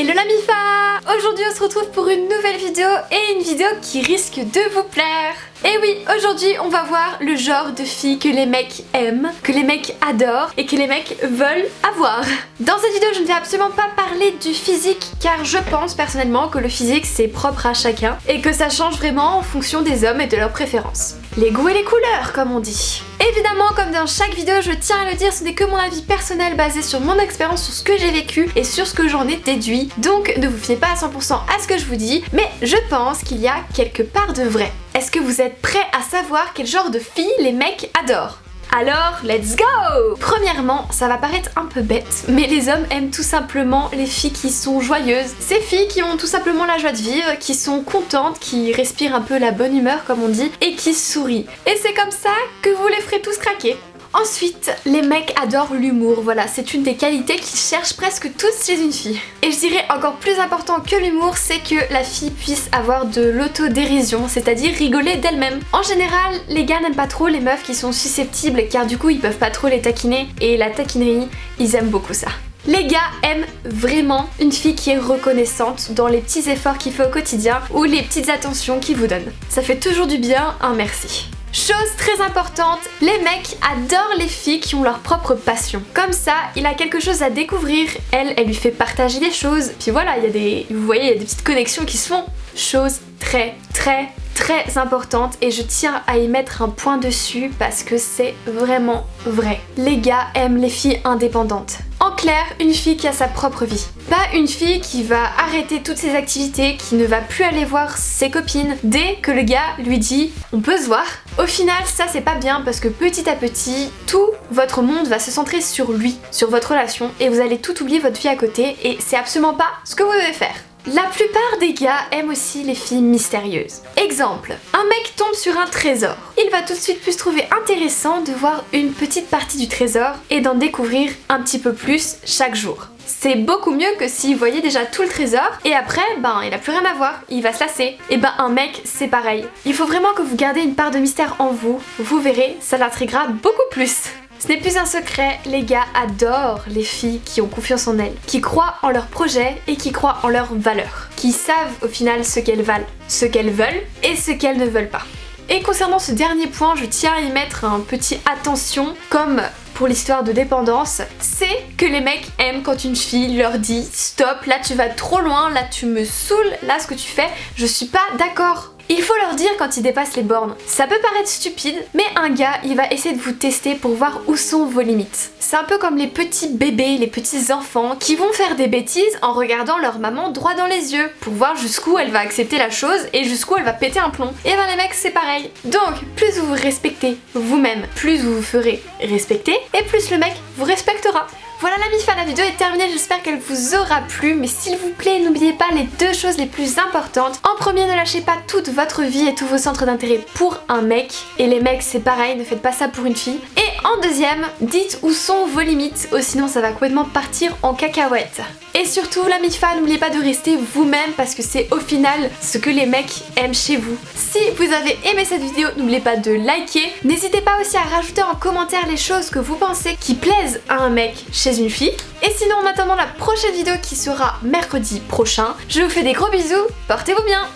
Hello la Mifa! Aujourd'hui on se retrouve pour une nouvelle vidéo et une vidéo qui risque de vous plaire. Et oui, aujourd'hui on va voir le genre de filles que les mecs aiment, que les mecs adorent et que les mecs veulent avoir. Dans cette vidéo je ne vais absolument pas parler du physique car je pense personnellement que le physique c'est propre à chacun et que ça change vraiment en fonction des hommes et de leurs préférences. Les goûts et les couleurs comme on dit. Évidemment, comme dans chaque vidéo, je tiens à le dire, ce n'est que mon avis personnel basé sur mon expérience, sur ce que j'ai vécu et sur ce que j'en ai déduit. Donc ne vous fiez pas à 100% à ce que je vous dis, mais je pense qu'il y a quelque part de vrai. Est-ce que vous êtes prêts à savoir quel genre de filles les mecs adorent ? Alors, let's go! Premièrement, ça va paraître un peu bête, mais les hommes aiment tout simplement les filles qui sont joyeuses. Ces filles qui ont tout simplement la joie de vivre, qui sont contentes, qui respirent un peu la bonne humeur comme on dit, et qui sourient. Et c'est comme ça que vous les ferez tous craquer. Ensuite, les mecs adorent l'humour, voilà, c'est une des qualités qu'ils cherchent presque tous chez une fille. Et je dirais encore plus important que l'humour, c'est que la fille puisse avoir de l'autodérision, c'est-à-dire rigoler d'elle-même. En général, les gars n'aiment pas trop les meufs qui sont susceptibles car du coup ils peuvent pas trop les taquiner et la taquinerie, ils aiment beaucoup ça. Les gars aiment vraiment une fille qui est reconnaissante dans les petits efforts qu'il fait au quotidien ou les petites attentions qu'il vous donne. Ça fait toujours du bien, un merci. Chose très importante, les mecs adorent les filles qui ont leur propre passion. Comme ça, il a quelque chose à découvrir, elle lui fait partager des choses. Puis voilà, vous voyez, il y a des petites connexions qui se font. Chose très importante et je tiens à y mettre un point dessus parce que c'est vraiment vrai. Les gars aiment les filles indépendantes. En clair, une fille qui a sa propre vie. Pas une fille qui va arrêter toutes ses activités, qui ne va plus aller voir ses copines dès que le gars lui dit on peut se voir. Au final, ça c'est pas bien parce que petit à petit, tout votre monde va se centrer sur lui, sur votre relation et vous allez tout oublier votre vie à côté et c'est absolument pas ce que vous devez faire. La plupart des gars aiment aussi les filles mystérieuses. Exemple, un mec tombe sur un trésor. Il va tout de suite plus trouver intéressant de voir une petite partie du trésor et d'en découvrir un petit peu plus chaque jour. C'est beaucoup mieux que s'il voyait déjà tout le trésor et après, il a plus rien à voir, il va se lasser. Et un mec, c'est pareil. Il faut vraiment que vous gardez une part de mystère en vous. Vous verrez, ça l'intriguera beaucoup plus. Ce n'est plus un secret, les gars adorent les filles qui ont confiance en elles, qui croient en leurs projets et qui croient en leurs valeurs, qui savent au final ce qu'elles valent, ce qu'elles veulent et ce qu'elles ne veulent pas. Et concernant ce dernier point, je tiens à y mettre un petit attention, comme pour l'histoire de dépendance, c'est que les mecs aiment quand une fille leur dit stop, là tu vas trop loin, là tu me saoules, là ce que tu fais, je suis pas d'accord. Il faut leur dire quand ils dépassent les bornes. Ça peut paraître stupide, mais un gars, il va essayer de vous tester pour voir où sont vos limites. C'est un peu comme les petits bébés, les petits enfants qui vont faire des bêtises en regardant leur maman droit dans les yeux pour voir jusqu'où elle va accepter la chose et jusqu'où elle va péter un plomb. Et les mecs, c'est pareil. Donc, plus vous vous respectez vous-même, plus vous vous ferez respecter et plus le mec vous respectera. Voilà la Mifa, la vidéo est terminée, j'espère qu'elle vous aura plu, mais s'il vous plaît, n'oubliez pas les deux choses les plus importantes. En premier, ne lâchez pas toute votre vie et tous vos centres d'intérêt pour un mec, et les mecs c'est pareil, ne faites pas ça pour une fille. Et en deuxième, dites où sont vos limites, sinon ça va complètement partir en cacahuète. Et surtout, la Mifa, n'oubliez pas de rester vous-même parce que c'est au final ce que les mecs aiment chez vous. Si vous avez aimé cette vidéo, n'oubliez pas de liker. N'hésitez pas aussi à rajouter en commentaire les choses que vous pensez qui plaisent à un mec chez une fille. Et sinon, en attendant la prochaine vidéo qui sera mercredi prochain, je vous fais des gros bisous, portez-vous bien.